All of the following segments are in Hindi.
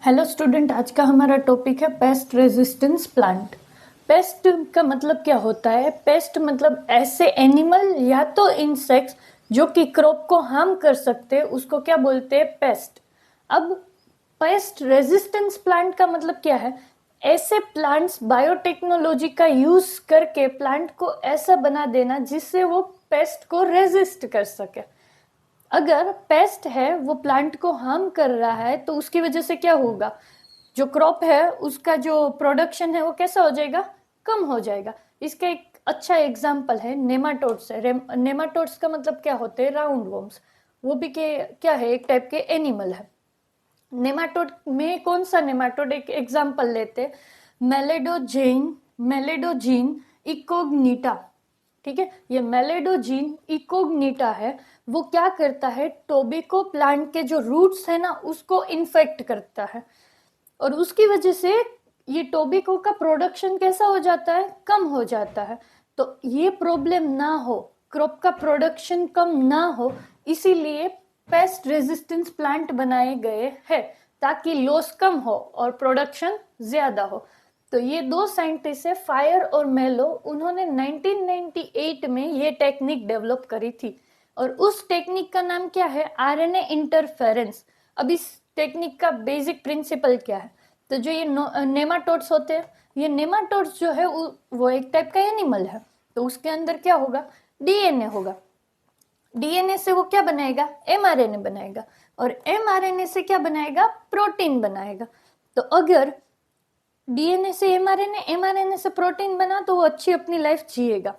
हेलो स्टूडेंट, आज का हमारा टॉपिक है पेस्ट रेजिस्टेंस प्लांट। पेस्ट का मतलब क्या होता है? पेस्ट मतलब ऐसे एनिमल या तो इंसेक्ट्स जो कि क्रॉप को हार्म कर सकते हैं, उसको क्या बोलते हैं? पेस्ट। अब पेस्ट रेजिस्टेंस प्लांट का मतलब क्या है? ऐसे प्लांट्स बायोटेक्नोलॉजी का यूज करके प्लांट को ऐसा बना देना जिससे वो पेस्ट को रेजिस्ट कर सके। अगर पेस्ट है वो प्लांट को हार्म कर रहा है तो उसकी वजह से क्या होगा? जो क्रॉप है उसका जो प्रोडक्शन है वो कैसा हो जाएगा? कम हो जाएगा। इसका एक अच्छा एग्जाम्पल है नेमाटोड्स है। नेमाटोड्स का मतलब क्या होते हैं? Round worms. वो भी क्या है? एक टाइप के एनिमल है। नेमाटोड में कौन सा नेमाटोड? एक एग्जाम्पल लेते, मेलेडोजीन इकोग्निटा। ठीक है, ये मेलेडोजीन इकोग्निटा है। वो क्या करता है? टोबैको प्लांट के जो रूट्स है ना उसको इन्फेक्ट करता है, और उसकी वजह से ये टोबैको का प्रोडक्शन कैसा हो जाता है? कम हो जाता है। तो ये प्रॉब्लम ना हो, क्रॉप का प्रोडक्शन कम ना हो, इसीलिए पेस्ट रेजिस्टेंस प्लांट बनाए गए हैं ताकि लॉस कम हो और प्रोडक्शन ज्यादा हो। तो ये दो साइंटिस्ट है, फायर और मेलो, उन्होंने 1998 में ये टेक्निक डेवलप करी थी। और उस टेक्निक का नाम क्या है? RNA interference. अब इस टेक्निक का बेसिक प्रिंसिपल क्या है? तो जो ये नेमाटोड्स होते हैं, ये नेमाटोड्स जो है वो एक टाइप का एनिमल है। तो उसके अंदर क्या होगा? डीएनए होगा। डीएनए से वो क्या बनाएगा? एमआरएनए बनाएगा। और एमआरएनए से क्या बनाएगा? प्रोटीन बनाएगा। तो अगर डीएनए से एमआरएनए, एमआरएनए से प्रोटीन बना तो वो अच्छी अपनी लाइफ जिएगा।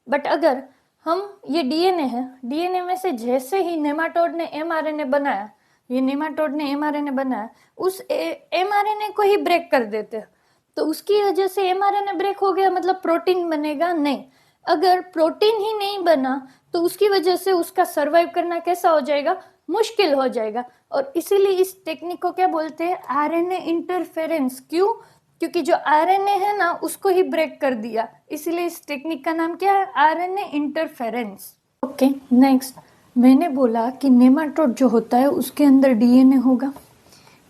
बट अगर हम ये डीएनए है, डीएनए में से जैसे ही नेमाटोड ने एमआरएनए बनाया, ये नेमाटोड ने एमआरएनए बनाया, उस एमआरएनए को ही ब्रेक कर देते हैं। तो उसकी वजह से एमआरएनए ब्रेक हो गया, मतलब प्रोटीन बनेगा नहीं। अगर प्रोटीन ही नहीं बना तो उसकी वजह से उसका सरवाइव करना कैसा हो जाएगा? मुश्किल हो जाएगा। और इसीलिए इस टेक्निक को क्या बोलते हैं? RNA interference. क्यों? क्योंकि जो आरएनए है ना उसको ही ब्रेक कर दिया, इसीलिए इस टेक्निक का नाम क्या है? RNA interference. Okay, next. मैंने बोला कि नेमाटोड जो होता है उसके अंदर डीएनए होगा।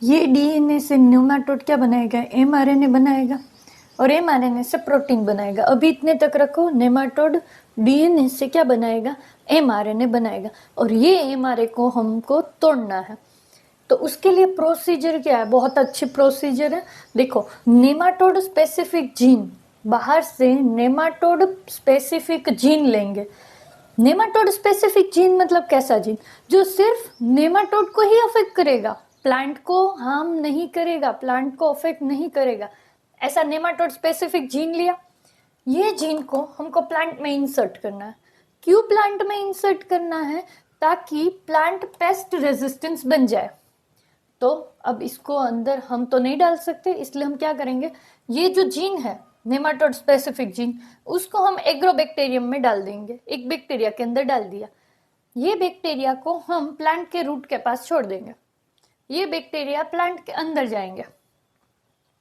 ये डीएनए से नेमाटोड क्या बनाएगा? एमआरएनए बनाएगा, और एमआरएनए से प्रोटीन बनाएगा। अभी इतने तक रखो। नेमाटोड डीएनए से क्या बनाएगा? एमआरएनए बनाएगा, और ये एमआरएनए को हमको तोड़ना है। तो उसके लिए प्रोसीजर क्या है? बहुत अच्छी प्रोसीजर है। देखो, नेमाटोड स्पेसिफिक जीन, बाहर से नेमाटोड स्पेसिफिक जीन लेंगे। नेमाटोड स्पेसिफिक जीन मतलब कैसा जीन? जो सिर्फ नेमाटोड को ही अफेक्ट करेगा, प्लांट को हार्म नहीं करेगा, प्लांट को अफेक्ट नहीं करेगा। ऐसा नेमाटोड स्पेसिफिक जीन लिया। ये जीन को हमको प्लांट में इंसर्ट करना है। क्यों प्लांट में इंसर्ट करना है? ताकि प्लांट पेस्ट रेजिस्टेंस बन जाए। तो अब इसको अंदर हम तो नहीं डाल सकते, इसलिए हम क्या करेंगे? ये जो जीन है नेमाटोड स्पेसिफिक जीन, उसको हम एग्रोबैक्टीरियम में डाल देंगे। एक बैक्टीरिया के अंदर डाल दिया। ये बैक्टीरिया को हम प्लांट के रूट के पास छोड़ देंगे। ये बैक्टीरिया प्लांट के अंदर जाएंगे,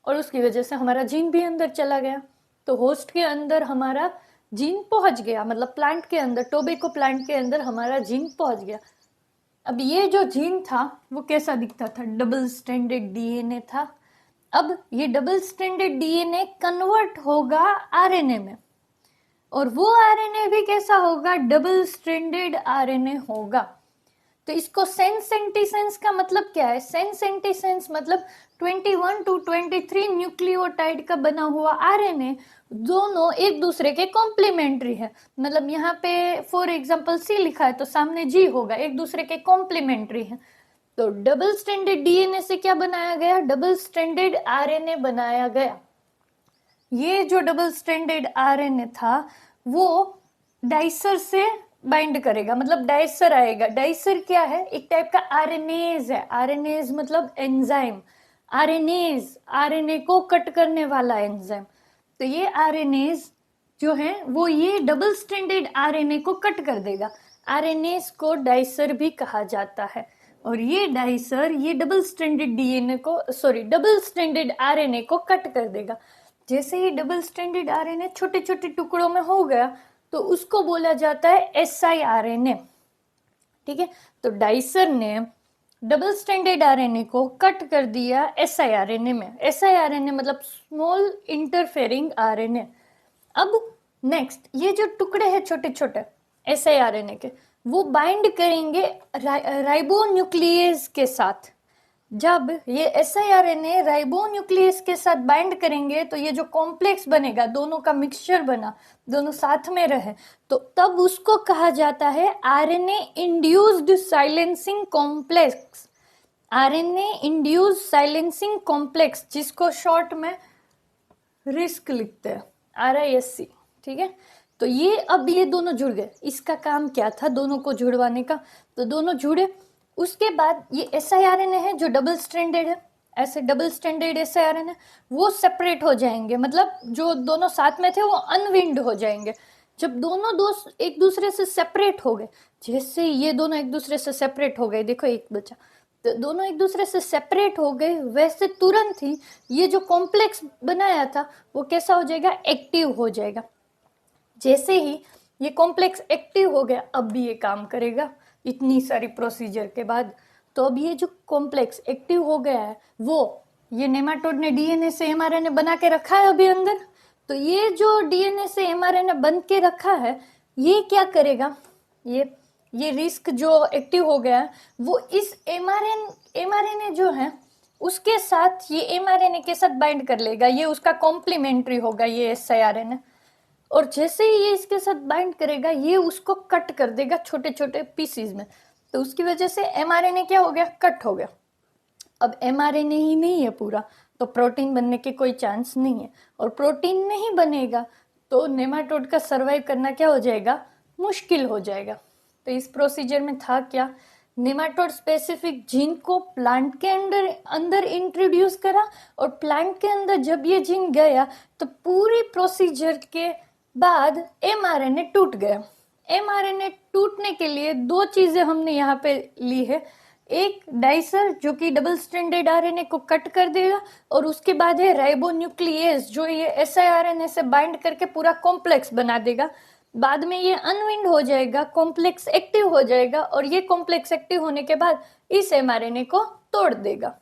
और उसकी वजह से हमारा जीन भी अंदर चला गया। तो होस्ट के अंदर हमारा जीन पहुंच गया, मतलब प्लांट के अंदर, टोबैको प्लांट के अंदर हमारा जीन पहुंच गया। अब ये जो जीन था वो कैसा दिखता था? डबल स्ट्रैंडेड डीएनए था। अब ये डबल स्ट्रैंडेड डीएनए कन्वर्ट होगा आरएनए में, और वो आरएनए भी कैसा होगा? डबल स्ट्रैंडेड आरएनए होगा। तो इसको सेंस एंटीसेंस का मतलब क्या है? सेंस एंटीसेंस मतलब 21 to 23 न्यूक्लियोटाइड का बना हुआ आरएनए दोनों एक दूसरे के कॉम्प्लीमेंट्री है। मतलब यहाँ पे फॉर एग्जांपल सी लिखा है तो सामने जी होगा, एक दूसरे के कॉम्प्लीमेंट्री है। तो डबल स्ट्रैंडेड डीएनए से क्या बनाया गया? डबल स्ट्रैंडेड आरएनए बनाया गया। ये जो डबल स्ट्रैंडेड आरएनए था वो डाइसर से बाइंड करेगा, मतलब डाइसर आएगा। डाइसर क्या है? एक टाइप का आरएनएज है। आरएनएज मतलब एंजाइम। आरएनएज, आरएनए को कट करने वाला एंजाइम। तो ये आरएनएज जो है वो ये डबल स्ट्रैंडेड आरएनए को कट कर देगा। आरएनएज को डाइसर भी कहा जाता है। और ये डाइसर ये डबल स्ट्रैंडेड डीएनए को, सॉरी, डबल स्ट्रैंडेड आरएनए को कट कर देगा। जैसे ही डबल स्ट्रैंडेड आरएनए छोटे छोटे टुकड़ों में हो गया तो उसको बोला जाता है एसआईआरएनए। ठीक है, तो डाइसर ने डबल स्ट्रैंडेड आरएनए को कट कर दिया siRNA में। siRNA मतलब स्मॉल इंटरफेरिंग आरएनए। अब नेक्स्ट ये जो टुकड़े हैं छोटे छोटे siRNA के, वो बाइंड करेंगे राइबोन्यूक्लियेज के साथ। जब ये siRNA राइबोन्यूक्लियस के साथ बाइंड करेंगे तो ये जो कॉम्प्लेक्स बनेगा, दोनों का मिक्सचर बना, दोनों साथ में रहे, तो तब उसको कहा जाता है RNA induced silencing complex. RNA induced silencing complex, जिसको शॉर्ट में रिस्क लिखते हैं, RISC। ठीक है, तो ये अब ये दोनों जुड़ गए। इसका काम क्या था दोनों को जुड़वाने का, तो दोनों जुड़े। उसके बाद ये siRNA है जो डबल स्ट्रैंडेड है, ऐसे डबल स्ट्रैंडेड siRNA वो सेपरेट हो जाएंगे, मतलब जो दोनों साथ में थे वो अनविंड हो जाएंगे। जब दोनों दोस्त एक दूसरे से सेपरेट हो गए, जैसे ये दोनों एक दूसरे से सेपरेट हो गए, देखो एक बचा, तो दोनों एक दूसरे से सेपरेट हो गए, वैसे तुरंत ही ये जो कॉम्प्लेक्स बनाया था वो कैसा हो जाएगा, एक्टिव हो जाएगा। जैसे ही ये कॉम्प्लेक्स एक्टिव हो गया, अब भी ये काम करेगा इतनी सारी प्रोसीजर के बाद। तो अब ये जो कॉम्प्लेक्स एक्टिव हो गया है, वो ये नेमाटोड ने डीएनए से एमआरएनए बना के रखा है अभी अंदर। तो ये जो डीएनए से एमआरएनए बन के रखा है, ये क्या करेगा, ये रिस्क जो एक्टिव हो गया है वो इस एमआरएनए जो है उसके साथ, ये एमआरएनए के साथ बाइंड कर लेगा। ये उसका कॉम्प्लीमेंट्री होगा ये siRNA। और जैसे ही ये इसके साथ बाइंड करेगा, ये उसको कट कर देगा छोटे छोटे पीसीज में। तो उसकी वजह से एमआरएनए क्या हो गया, कट हो गया। अब एमआरएनए ही नहीं है पूरा, तो प्रोटीन बनने के कोई चांस नहीं है। और प्रोटीन नहीं बनेगा तो नेमाटोड का सर्वाइव करना क्या हो जाएगा, मुश्किल हो जाएगा। तो इस प्रोसीजर में था क्या, नेमाटोड स्पेसिफिक जीन को प्लांट के अंदर इंट्रोड्यूस करा, और प्लांट के अंदर जब ये जीन गया तो पूरी प्रोसीजर के बाद एमआरएनए टूट गया। एमआरएनए टूटने के लिए दो चीजें हमने यहाँ पे ली है, एक डाइसर जो कि डबल स्ट्रैंडेड आरएनए को कट कर देगा, और उसके बाद है राइबोन्यूक्लियेज जो ये siRNA से बाइंड करके पूरा कॉम्प्लेक्स बना देगा। बाद में ये अनविंड हो जाएगा, कॉम्प्लेक्स एक्टिव हो जाएगा, और ये कॉम्प्लेक्स एक्टिव होने के बाद इस एमआरएनए को तोड़ देगा।